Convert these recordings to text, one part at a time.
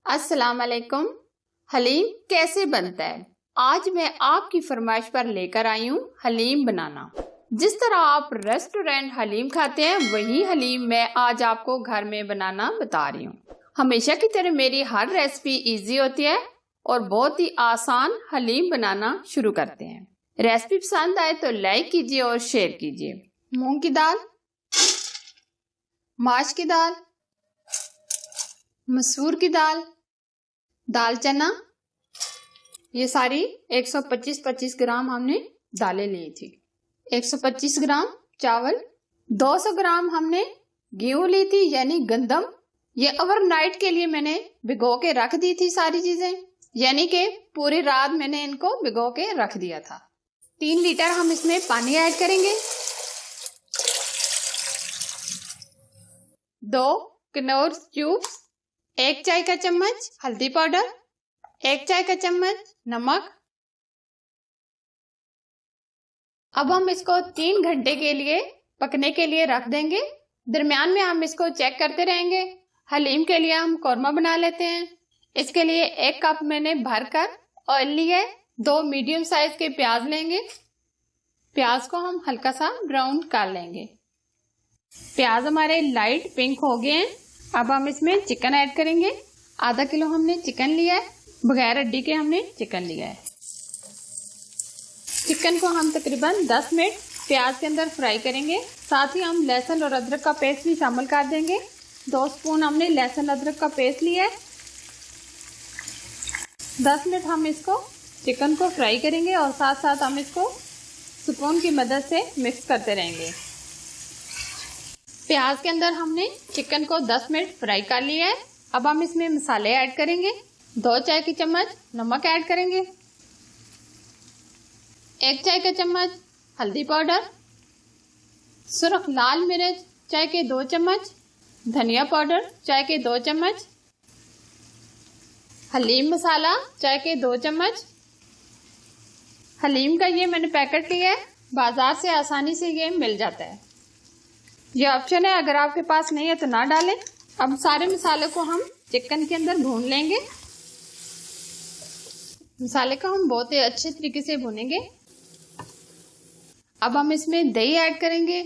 अस्सलाम वालेकुम। हलीम कैसे बनता है, आज मैं आपकी फरमाइश पर लेकर आई हूँ हलीम बनाना। जिस तरह आप रेस्टोरेंट हलीम खाते हैं वही हलीम मैं आज आपको घर में बनाना बता रही हूँ। हमेशा की तरह मेरी हर रेसिपी इजी होती है और बहुत ही आसान हलीम बनाना शुरू करते हैं। रेसिपी पसंद आए तो लाइक कीजिए और शेयर कीजिए। मूंग की दाल, माश की दाल, मसूर की दाल, दाल चना, ये सारी 125 ग्राम हमने दालें ली थी। 125 ग्राम चावल, 200 ग्राम हमने गेहूं ली थी यानी गंदम। ये ओवरनाइट के लिए मैंने भिगो के रख दी थी सारी चीजें, यानी कि पूरी रात मैंने इनको भिगो के रख दिया था। 3 लीटर हम इसमें पानी ऐड करेंगे। 2 किनौर क्यूब्स, 1 चाय का चम्मच हल्दी पाउडर, 1 चाय का चम्मच नमक। अब हम इसको 3 घंटे के लिए पकने के लिए रख देंगे। दरमियान में हम इसको चेक करते रहेंगे। हलीम के लिए हम कौरमा बना लेते हैं। इसके लिए 1 कप मैंने भरकर ऑयल लिया है। 2 मीडियम साइज के प्याज लेंगे। प्याज को हम हल्का सा ब्राउन कर लेंगे। प्याज हमारे लाइट पिंक हो गए हैं। अब हम इसमें चिकन ऐड करेंगे। आधा किलो हमने चिकन लिया है, बगैर हड्डी के हमने चिकन लिया है। चिकन को हम तकरीबन 10 मिनट प्याज के अंदर फ्राई करेंगे। साथ ही हम लहसुन और अदरक का पेस्ट भी शामिल कर देंगे। 2 स्पून हमने लहसुन अदरक का पेस्ट लिया है। 10 मिनट हम इसको चिकन को फ्राई करेंगे और साथ साथ हम इसको स्पून की मदद से मिक्स करते रहेंगे। प्याज के अंदर हमने चिकन को 10 मिनट फ्राई कर लिया है। अब हम इसमें मसाले ऐड करेंगे। 2 चाय की चम्मच नमक ऐड करेंगे, 1 चाय का चम्मच हल्दी पाउडर, सुर्ख लाल मिर्च चाय के 2 चम्मच, धनिया पाउडर चाय के 2 चम्मच, हलीम मसाला चाय के 2 चम्मच। हलीम का ये मैंने पैकेट लिया है, बाजार से आसानी से ये मिल जाता है। ये ऑप्शन है, अगर आपके पास नहीं है तो ना डालें। अब सारे मसाले को हम चिकन के अंदर भून लेंगे। मसाले को हम बहुत ही अच्छे तरीके से भूनेंगे। अब हम इसमें दही ऐड करेंगे।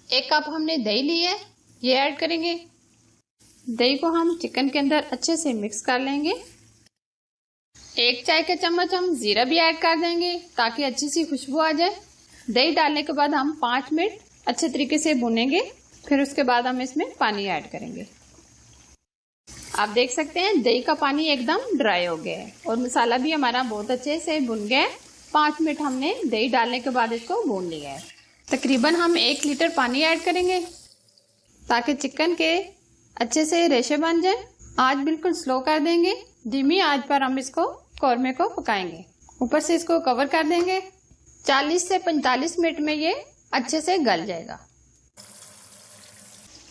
1 कप हमने दही ली है, ये ऐड करेंगे। दही को हम चिकन के अंदर अच्छे से मिक्स कर लेंगे। 1 चाय का चम्मच हम जीरा भी ऐड कर देंगे ताकि अच्छी सी खुशबू आ जाए। दही डालने के बाद हम 5 मिनट अच्छे तरीके से भूनेंगे। फिर उसके बाद हम इसमें पानी ऐड करेंगे। आप देख सकते हैं दही का पानी एकदम ड्राई हो गया है और मसाला भी हमारा बहुत अच्छे से भुन गया है। 5 मिनट हमने दही डालने के बाद इसको भून लिया है। तकरीबन हम 1 लीटर पानी ऐड करेंगे ताकि चिकन के अच्छे से रेशे बन जाए। आंच बिल्कुल स्लो कर देंगे। धीमी आंच पर हम इसको कौरमे को पकाएंगे। ऊपर से इसको कवर कर देंगे। 40 से 45 मिनट में ये अच्छे से गल जाएगा।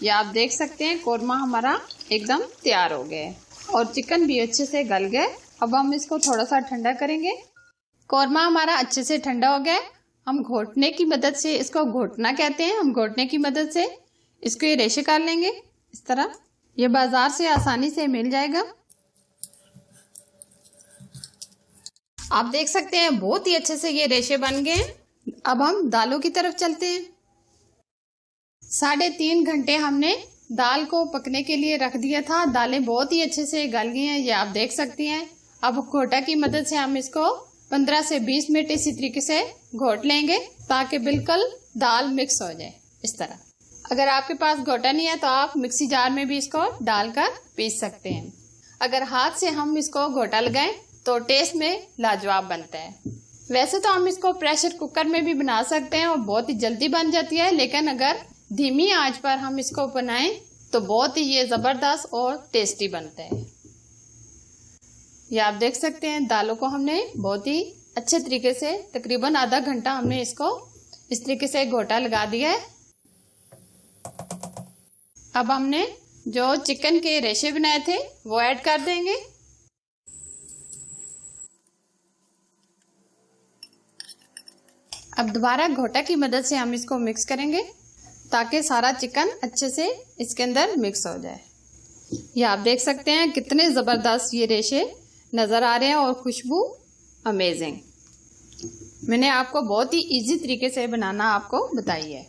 ये आप देख सकते हैं कौरमा हमारा एकदम तैयार हो गया है और चिकन भी अच्छे से गल गया। अब हम इसको थोड़ा सा ठंडा करेंगे। कौरमा हमारा अच्छे से ठंडा हो गया। हम घोटने की मदद से, इसको घोटना कहते हैं, हम घोटने की मदद से इसको ये रेशे कर लेंगे। इस तरह ये बाजार से आसानी से मिल जाएगा। आप देख सकते हैं बहुत ही अच्छे से ये रेशे बन गए हैं। अब हम दालों की तरफ चलते हैं। 3.5 घंटे हमने दाल को पकने के लिए रख दिया था। दालें बहुत ही अच्छे से गल गई हैं, ये आप देख सकती हैं। अब घोटा की मदद से हम इसको 15 से 20 मिनट इसी तरीके से घोट लेंगे ताकि बिल्कुल दाल मिक्स हो जाए। इस तरह अगर आपके पास घोटा नहीं है तो आप मिक्सी जार में भी इसको डालकर पीस सकते हैं। अगर हाथ से हम इसको घोटा लगाएं तो टेस्ट में लाजवाब बनता है। वैसे तो हम इसको प्रेशर कुकर में भी बना सकते हैं और बहुत ही जल्दी बन जाती है, लेकिन अगर धीमी आंच पर हम इसको बनाएं तो बहुत ही ये जबरदस्त और टेस्टी बनता है। ये आप देख सकते हैं दालों को हमने बहुत ही अच्छे तरीके से तकरीबन आधा घंटा हमने इसको इस तरीके से घोटा लगा दिया है। अब हमने जो चिकन के रेशे बनाए थे वो ऐड कर देंगे। अब दोबारा घोटा की मदद से हम इसको मिक्स करेंगे ताकि सारा चिकन अच्छे से इसके अंदर मिक्स हो जाए। ये आप देख सकते हैं कितने ज़बरदस्त ये रेशे नज़र आ रहे हैं और खुशबू अमेजिंग। मैंने आपको बहुत ही इजी तरीके से बनाना आपको बताई है।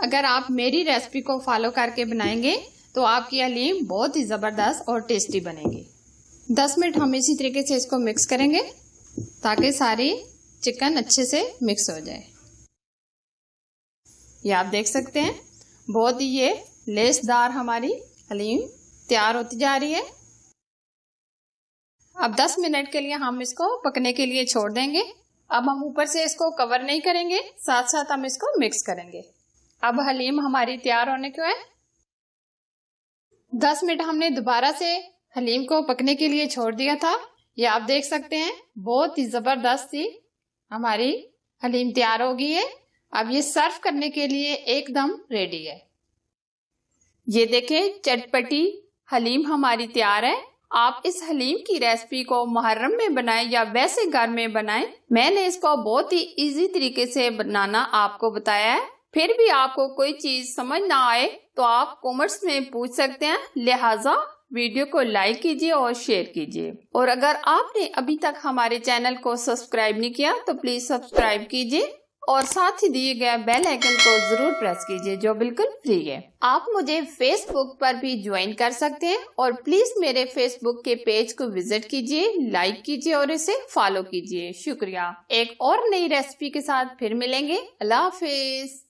अगर आप मेरी रेसिपी को फॉलो करके बनाएंगे तो आपकी हलीम बहुत ही ज़बरदस्त और टेस्टी बनेगी। 10 मिनट हम इसी तरीके से इसको मिक्स करेंगे ताकि सारी चिकन अच्छे से मिक्स हो जाए। ये आप देख सकते हैं बहुत ही ये लेसदार हमारी हलीम तैयार होती जा रही है। अब 10 मिनट के लिए हम इसको पकने के लिए छोड़ देंगे। अब हम ऊपर से इसको कवर नहीं करेंगे, साथ साथ हम इसको मिक्स करेंगे। अब हलीम हमारी तैयार होने को है। 10 मिनट हमने दोबारा से हलीम को पकने के लिए छोड़ दिया था। ये आप देख सकते हैं बहुत ही जबरदस्त सी हमारी हलीम तैयार हो गई है। अब ये सर्व करने के लिए एकदम रेडी है। ये देखें चटपटी हलीम हमारी तैयार है। आप इस हलीम की रेसिपी को मुहर्रम में बनाएं या वैसे घर में बनाएं। मैंने इसको बहुत ही इजी तरीके से बनाना आपको बताया है। फिर भी आपको कोई चीज समझ ना आए तो आप कमेंट्स में पूछ सकते हैं। लिहाजा वीडियो को लाइक कीजिए और शेयर कीजिए। और अगर आपने अभी तक हमारे चैनल को सब्सक्राइब नहीं किया तो प्लीज सब्सक्राइब कीजिए और साथ ही दिए गए बेल आइकन को जरूर प्रेस कीजिए जो बिल्कुल फ्री है। आप मुझे फेसबुक पर भी ज्वाइन कर सकते हैं और प्लीज मेरे फेसबुक के पेज को विजिट कीजिए, लाइक कीजिए और इसे फॉलो कीजिए। शुक्रिया। एक और नई रेसिपी के साथ फिर मिलेंगे। अल्लाह हाफिज।